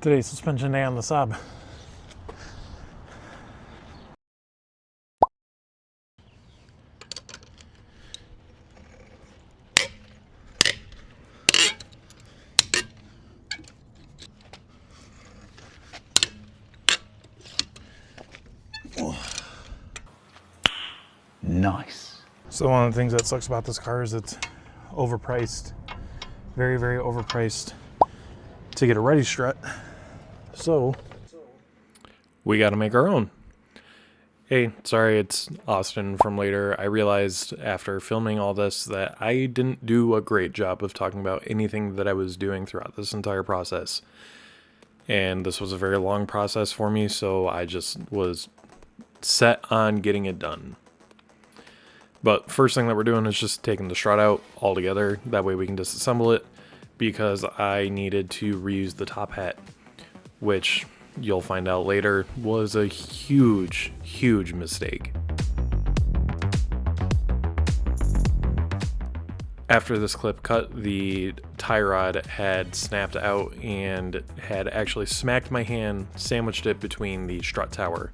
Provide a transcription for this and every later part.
Today's suspension day on the Saab. Nice. So one of the things that sucks about this car is it's overpriced. Very, very overpriced to get a ready strut. So we got to make our own. Hey, sorry, it's Austin from later. I realized after filming all this that I didn't do a great job of talking about anything that I was doing throughout this entire process. And this was a very long process for me, so I just was set on getting it done. But first thing that we're doing is just taking the strut out altogether. That way we can disassemble it, because I needed to reuse the top hat, which you'll find out later was a huge, huge mistake. After this clip cut, the tie rod had snapped out and had actually smacked my hand, sandwiched it between the strut tower,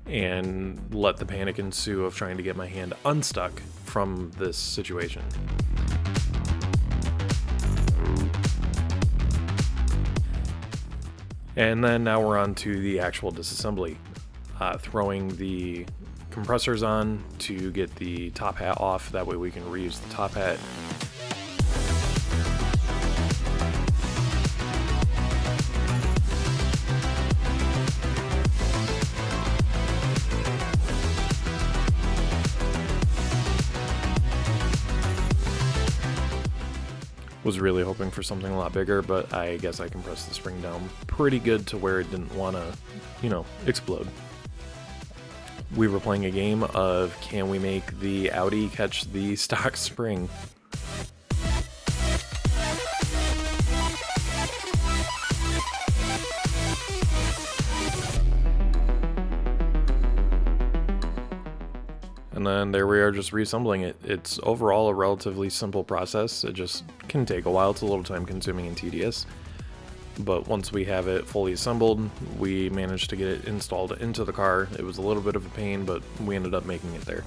and let the panic ensue of trying to get my hand unstuck from this situation. And then now we're on to the actual disassembly. Throwing the compressors on to get the top hat off, that way we can reuse the top hat. Was really hoping for something a lot bigger, but I guess I compressed the spring down pretty good to where it didn't want to, explode. We were playing a game of can we make the Audi catch the stock spring. And then there we are, just reassembling it. It's overall a relatively simple process. It just can take a while. It's a little time consuming and tedious. But once we have it fully assembled, we managed to get it installed into the car. It was a little bit of a pain, but we ended up making it there.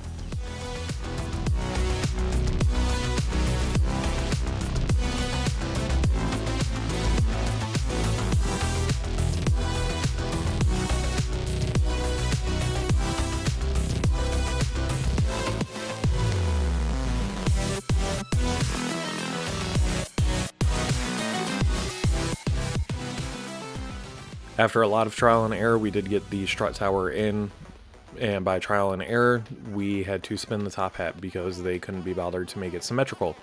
After a lot of trial and error, we did get the strut tower in, and by trial and error, we had to spin the top hat because they couldn't be bothered to make it symmetrical.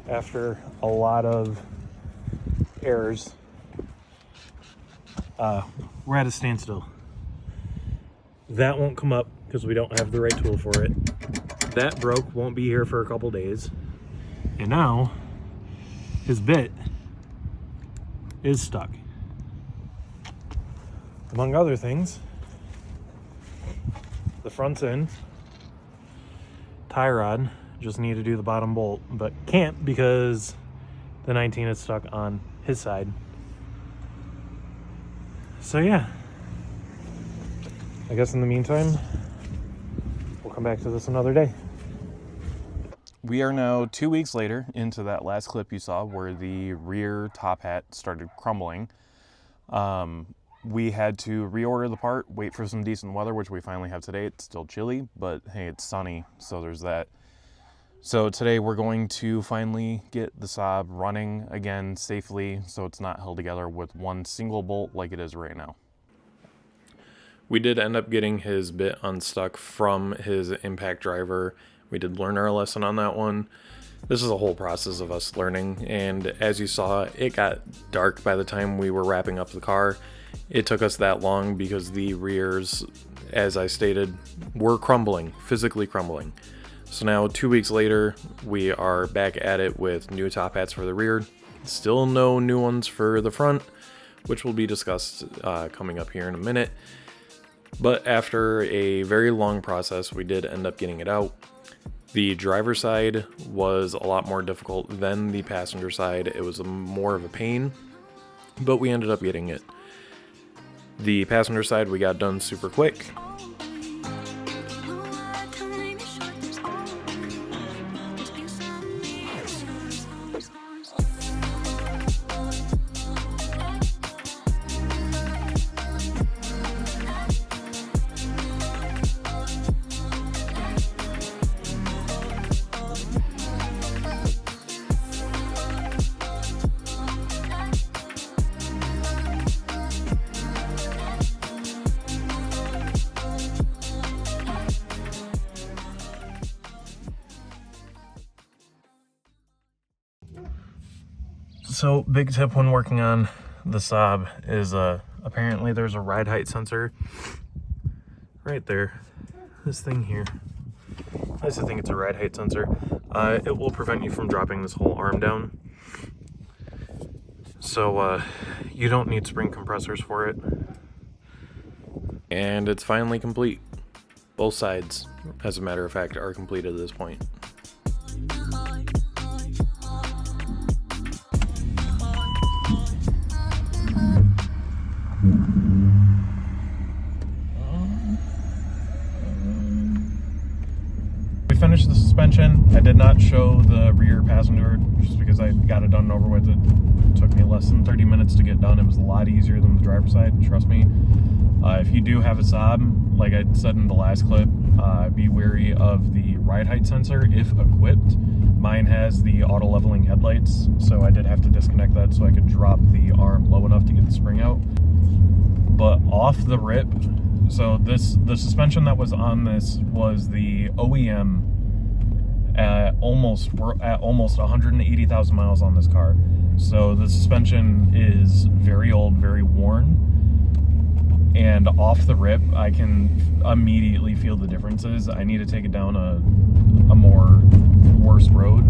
After a lot of errors, we're at a standstill. That won't come up because we don't have the right tool for it. That broke, won't be here for a couple days. And now his bit is stuck. Among other things, the front's in, tie rod, just need to do the bottom bolt, but can't because the 19 is stuck on his side. So yeah, I guess in the meantime, we'll come back to this another day. We are now 2 weeks later into that last clip you saw where the rear top hat started crumbling. We had to reorder the part, wait for some decent weather, which we finally have today. It's still chilly, but hey, it's sunny, so there's that. So today we're going to finally get the Saab running again safely so it's not held together with one single bolt like it is right now. We did end up getting his bit unstuck from his impact driver. We did learn our lesson on that one. This is a whole process of us learning, and as you saw, it got dark by the time we were wrapping up the car. It took us that long because the rears, as I stated, were crumbling, physically crumbling. So now 2 weeks later, we are back at it with new top hats for the rear. Still no new ones for the front, which will be discussed coming up here in a minute. But after a very long process, we did end up getting it out. The driver's side was a lot more difficult than the passenger side. It was more of a pain, but we ended up getting it. The passenger side we got done super quick. So big tip when working on the Saab is apparently there's a ride height sensor right there, this thing here. I just think it's a ride height sensor. It will prevent you from dropping this whole arm down. So you don't need spring compressors for it. And it's finally complete. Both sides, as a matter of fact, are complete at this point. not show the rear passenger just because I got it done and over with. It took me less than 30 minutes to get done. It was a lot easier than the driver's side, trust me. If you do have a Saab, like I said in the last clip, be wary of the ride height sensor if equipped. Mine has the auto leveling headlights, so I did have to disconnect that so I could drop the arm low enough to get the spring out. But off the rip, so the suspension that was on this was the OEM. We're at almost 180,000 miles on this car. So the suspension is very old, very worn. And off the rip, I can immediately feel the differences. I need to take it down a more worse road.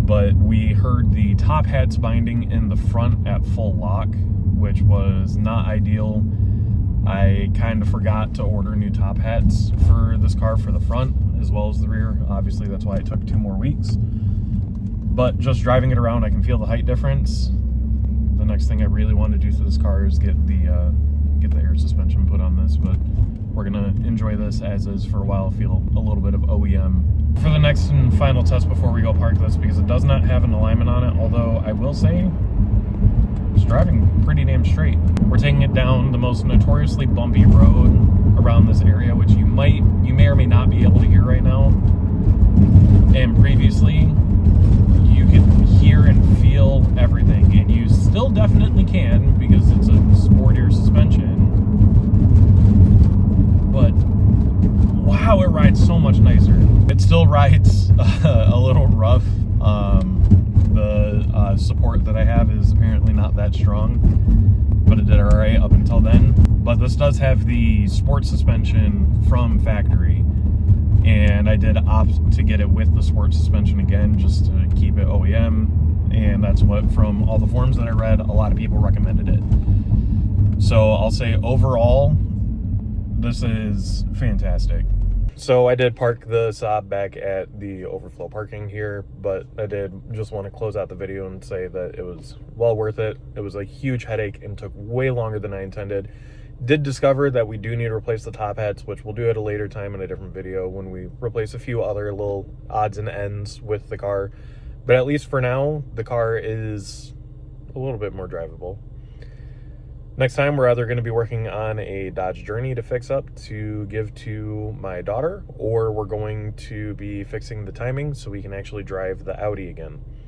But we heard the top hats binding in the front at full lock, which was not ideal. I kind of forgot to order new top hats for this car for the front as well as the rear. Obviously, that's why it took 2 more weeks. But just driving it around, I can feel the height difference. The next thing I really want to do to this car is get the air suspension put on this, but we're gonna enjoy this as is for a while, feel a little bit of OEM. For the next and final test before we go park this, because it does not have an alignment on it, although I will say it's driving pretty damn straight. We're taking it down the most notoriously bumpy road around this area, which you may or may not be able to hear right now. And previously, you could hear and feel everything, and you still definitely can because it's a sportier suspension. But wow, it rides so much nicer. It still rides a little rough. The support that I have is apparently not that strong, but it did all right up until then. But this does have the sport suspension from factory, and I did opt to get it with the sport suspension again just to keep it OEM, and that's what, from all the forums that I read, a lot of people recommended it. So I'll say overall, this is fantastic. So I did park the Saab back at the overflow parking here, but I did just want to close out the video and say that it was well worth it. It was a huge headache and took way longer than I intended. Did discover that we do need to replace the top hats, which we'll do at a later time in a different video when we replace a few other little odds and ends with the car. But at least for now, the car is a little bit more drivable. Next time, we're either going to be working on a Dodge Journey to fix up to give to my daughter, or we're going to be fixing the timing so we can actually drive the Audi again.